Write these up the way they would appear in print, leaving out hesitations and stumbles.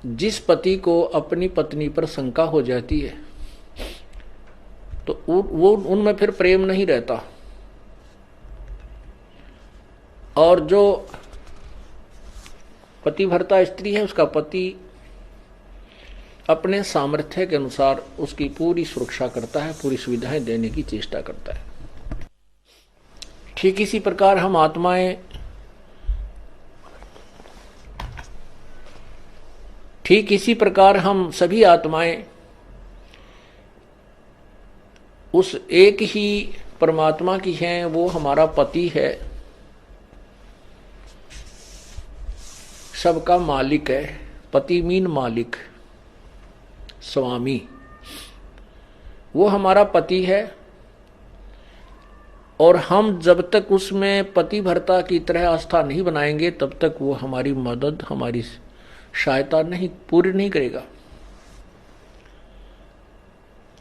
जिस पति को अपनी पत्नी पर शंका हो जाती है तो वो उनमें फिर प्रेम नहीं रहता। और जो पतिव्रता स्त्री है उसका पति अपने सामर्थ्य के अनुसार उसकी पूरी सुरक्षा करता है, पूरी सुविधाएं देने की चेष्टा करता है। ठीक इसी प्रकार हम आत्माएं, ठीक इसी प्रकार हम सभी आत्माएं उस एक ही परमात्मा की हैं, वो हमारा पति है, सबका मालिक है। पति मीन मालिक, स्वामी, वो हमारा पति है। और हम जब तक उसमें पतिव्रता की तरह आस्था नहीं बनाएंगे तब तक वो हमारी मदद, हमारी सहायता नहीं पूरी नहीं करेगा।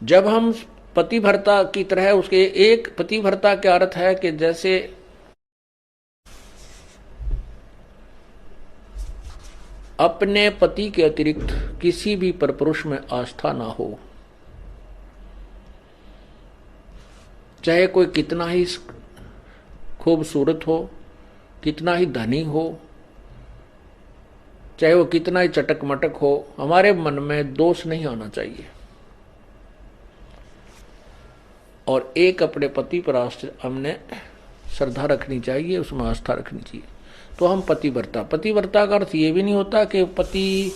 जब हम पतिव्रता की तरह उसके, एक पतिव्रता का अर्थ है कि जैसे अपने पति के अतिरिक्त किसी भी परपुरुष में आस्था ना हो, चाहे कोई कितना ही खूबसूरत हो, कितना ही धनी हो, चाहे वो कितना ही चटक मटक हो, हमारे मन में दोष नहीं आना चाहिए। और एक अपने पति पर हमने श्रद्धा रखनी चाहिए, उसमें आस्था रखनी चाहिए। तो हम पतिव्रता, पतिव्रता का अर्थ ये भी नहीं होता कि पति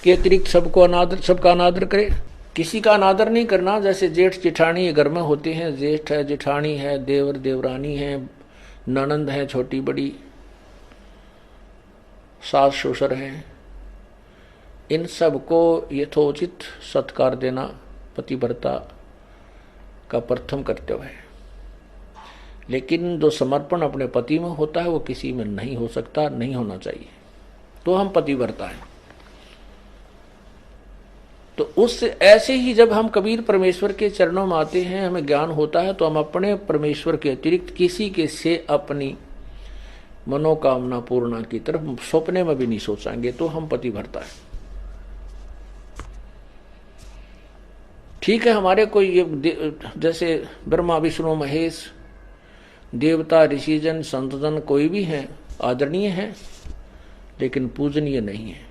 के अतिरिक्त सबका अनादर करे। किसी का अनादर नहीं करना। जैसे जेठ जेठानी घर में होते हैं, जेठ है, जेठानी है, देवर देवरानी है, ननंद है छोटी बड़ी, सास ससुर हैं, इन सबको यथोचित सत्कार देना पतिव्रता का प्रथम कर्तव्य है। लेकिन जो समर्पण अपने पति में होता है वो किसी में नहीं हो सकता, नहीं होना चाहिए। तो हम पतिव्रता हैं। तो उस ऐसे ही जब हम कबीर परमेश्वर के चरणों में आते हैं, हमें ज्ञान होता है, तो हम अपने परमेश्वर के अतिरिक्त किसी के से अपनी मनोकामना पूर्णा की तरफ सपने में भी नहीं सोचेंगे। तो हम पतिव्रता है। ठीक है, हमारे कोई जैसे ब्रह्मा विष्णु महेश, देवता ऋषिजन संतजन कोई भी हैं, आदरणीय हैं, लेकिन पूजनीय नहीं है।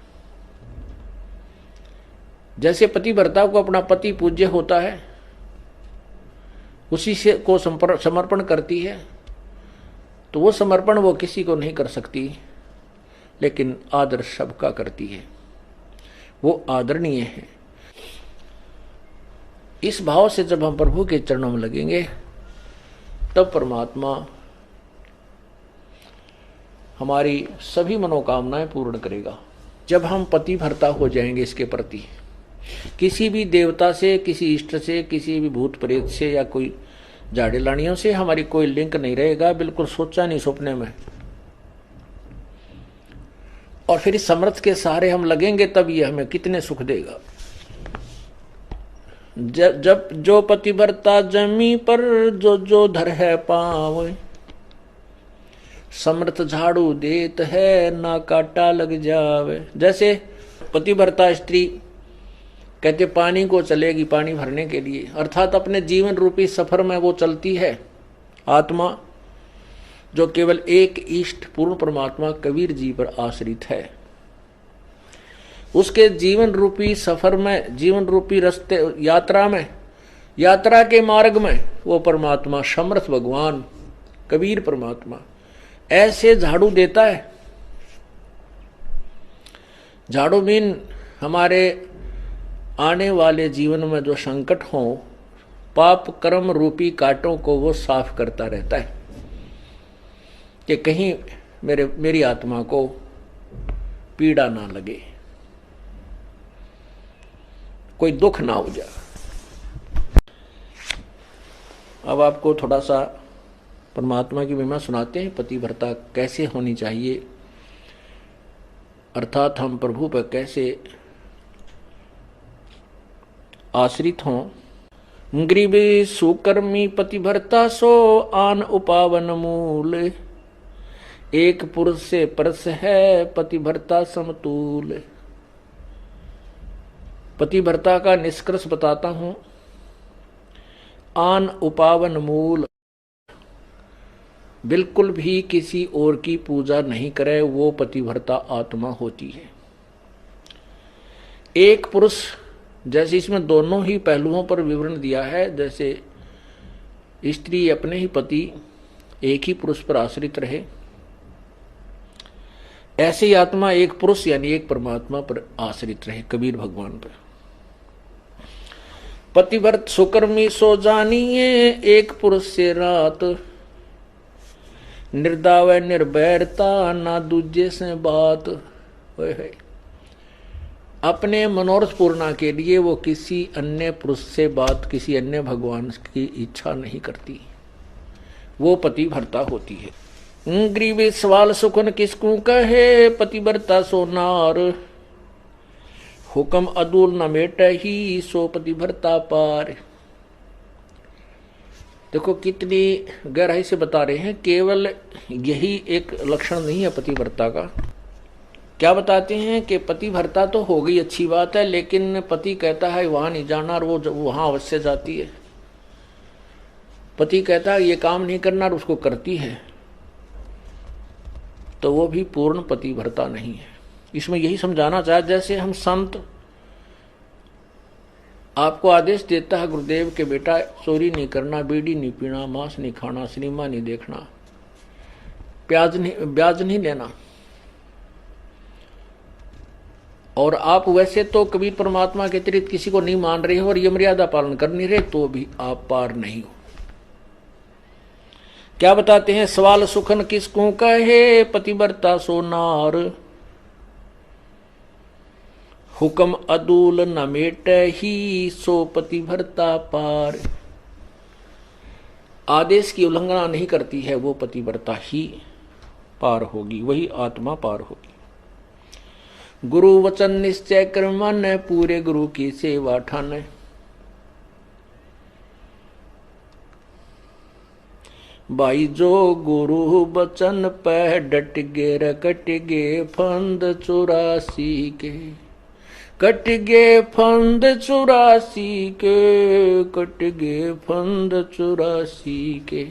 जैसे पतिव्रता को अपना पति पूज्य होता है, उसी से को समर्पण करती है, तो वो समर्पण वो किसी को नहीं कर सकती, लेकिन आदर सबका करती है, वो आदरणीय है। इस भाव से जब हम प्रभु के चरणों में लगेंगे तब परमात्मा हमारी सभी मनोकामनाएं पूर्ण करेगा। जब हम पतिव्रता हो जाएंगे इसके प्रति, किसी भी देवता से, किसी इष्ट से, किसी भी भूत प्रेत से या कोई झाड़े लानियों से हमारी कोई लिंक नहीं रहेगा, बिल्कुल सोचा नहीं सपने में। और फिर इस समर्थ के सहारे हम लगेंगे तब ये हमें कितने सुख देगा। जब जो पतिव्रता जमी पर जो धर है पाँव, समर्थ झाड़ू देत है ना काटा लग जावे। जैसे पतिव्रता स्त्री कहते पानी को चलेगी पानी भरने के लिए, अर्थात अपने जीवन रूपी सफर में वो चलती है। आत्मा जो केवल एक इष्ट पूर्ण परमात्मा कबीर जी पर आश्रित है, उसके जीवन रूपी सफर में, जीवन रूपी रास्ते यात्रा में, यात्रा के मार्ग में वो परमात्मा समर्थ भगवान कबीर परमात्मा ऐसे झाड़ू देता है। झाड़ू मीन हमारे आने वाले जीवन में जो संकट हो, पाप कर्म रूपी कांटों को वो साफ करता रहता है कि कहीं मेरी आत्मा को पीड़ा ना लगे, कोई दुख ना हो जाए। अब आपको थोड़ा सा परमात्मा की महिमा सुनाते हैं, पतिव्रता कैसे होनी चाहिए, अर्थात हम प्रभु पर कैसे आश्रित हों। ग्रीव सुकर्मी पतिव्रता सो आन उपावन मूल, एक पुरुष से परस है पतिव्रता समतूल। पतिव्रता का निष्कर्ष बताता हूं। आन उपावन मूल, बिल्कुल भी किसी और की पूजा नहीं करे, वो पतिव्रता आत्मा होती है। एक पुरुष, जैसे इसमें दोनों ही पहलुओं पर विवरण दिया है, जैसे स्त्री अपने ही पति एक ही पुरुष पर आश्रित रहे, ऐसे ही आत्मा एक पुरुष यानी एक परमात्मा पर आश्रित रहे, कबीर भगवान पर। पतिव्रत सुकर्मी सो जानिए, एक पुरुष से रात, निर्दाव निर्भयता ना दूजे से बात। अपने मनोरथ पूर्णा के लिए वो किसी अन्य पुरुष से बात, किसी अन्य भगवान की इच्छा नहीं करती, वो पतिव्रता होती है। ग्रीवी सवाल सुखन किसको कहे, पतिव्रता सो नार, हुक्म अदूल न मेट ही, सो पतिव्रता पार। देखो कितनी गहराई से बता रहे हैं, केवल यही एक लक्षण नहीं है पतिव्रता का। क्या बताते हैं कि पतिव्रता तो हो गई, अच्छी बात है, लेकिन पति कहता है वहां नहीं जाना और वो वहां अवश्य जाती है। पति कहता है ये काम नहीं करना और उसको करती है, तो वो भी पूर्ण पतिव्रता नहीं है। इसमें यही समझाना चाहे, जैसे हम संत आपको आदेश देता है गुरुदेव के बेटा चोरी नहीं करना, बीड़ी नहीं पीना, मांस नहीं खाना, सिनेमा नहीं देखना, ब्याज नहीं लेना, और आप वैसे तो कबीर परमात्मा के अतिरिक्त किसी को नहीं मान रहे हो और ये मर्यादा पालन कर नहीं रहे, तो भी आप पार नहीं हो। क्या बताते हैं, सवाल सुखन किसको कहे, पतिव्रता सो नार, हुक्म अदूल न मेट ही, सो पतिव्रता पार। आदेश की उल्लंघना नहीं करती है, वो पतिव्रता ही पार होगी, वही आत्मा पार होगी। गुरु वचन निश्चय कर मन, पूरे गुरु की सेवा ठान। भाई जो गुरु वचन पे डट गे, रकट गे फंद 84 के, कट गे फंद 84 के, कट गे फंद 84 के।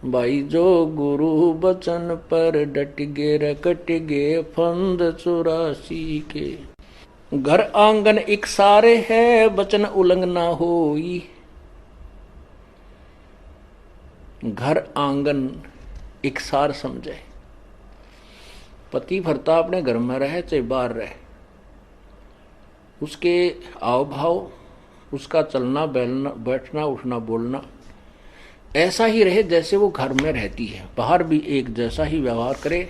भाई जो गुरु बचन पर डट गे, रकट गे फंद 84 के। घर आंगन एक सारे है, बचन उल्लंघना होई। घर आंगन एक सार समझे, पतिव्रता अपने घर में रहे चाहे बाहर रहे, उसके आव भाव, उसका चलना बैठना उठना बोलना ऐसा ही रहे जैसे वो घर में रहती है, बाहर भी एक जैसा ही व्यवहार करे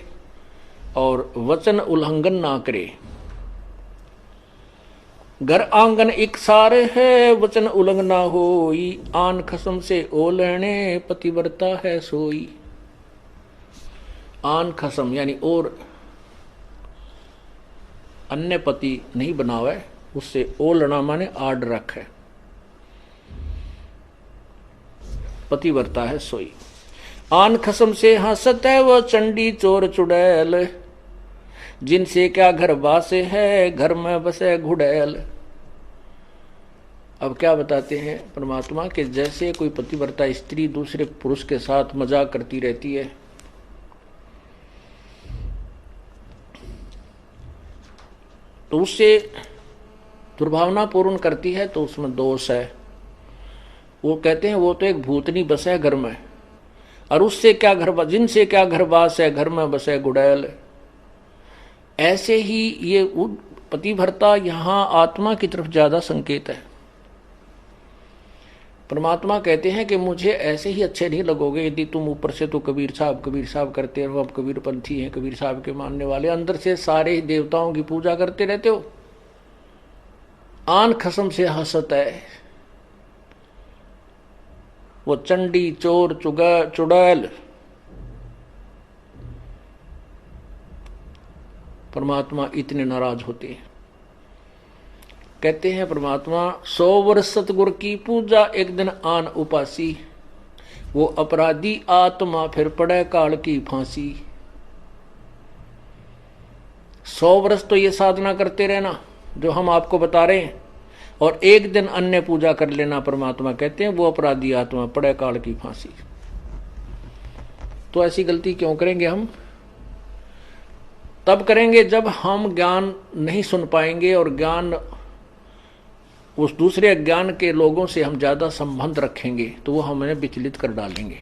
और वचन उल्लंघन ना करे। घर आंगन एक सारे है, वचन उल्लंघना होई। आन खसम से ओ लेने, पतिव्रता है सोई। आन खसम यानी और अन्य पति नहीं बनावे, उससे ओ लेना माने आड रखे, पतिव्रता है सोई। आन खसम से हंसत है वो चंडी चोर चुड़ैल, जिनसे क्या घर बासे है, घर में बसे घुड़ैल। अब क्या बताते हैं परमात्मा के, जैसे कोई पतिव्रता स्त्री दूसरे पुरुष के साथ मजाक करती रहती है, तो उससे दुर्भावना पूर्ण करती है, तो उसमें दोष है। वो कहते हैं वो तो एक भूतनी बस है घर में, और उससे क्या घर, जिनसे क्या घरवास है, घर में बसे गुड़ैल। ऐसे ही ये पतिव्रता यहाँ आत्मा की तरफ ज्यादा संकेत है। परमात्मा कहते हैं कि मुझे ऐसे ही अच्छे नहीं लगोगे यदि तुम ऊपर से तो कबीर साहब करते रहो, अब कबीर पंथी हैं, कबीर साहब के मानने वाले, अंदर से सारे ही देवताओं की पूजा करते रहते हो। आन खसम से हंसत है वो चंडी चोर चुड़ैल। परमात्मा इतने नाराज होते हैं। कहते हैं परमात्मा 100 वर्ष सतगुरु की पूजा, एक दिन आन उपासी। वो अपराधी आत्मा फिर पड़े काल की फांसी। 100 वर्ष तो ये साधना करते रहना, जो हम आपको बता रहे हैं, और एक दिन अन्य पूजा कर लेना परमात्मा कहते हैं, वो अपराधी आत्मा पड़े काल की फांसी। तो ऐसी गलती क्यों करेंगे हम? तब करेंगे जब हम ज्ञान नहीं सुन पाएंगे और ज्ञान उस दूसरे ज्ञान के लोगों से हम ज्यादा संबंध रखेंगे तो वो हमें विचलित कर डालेंगे।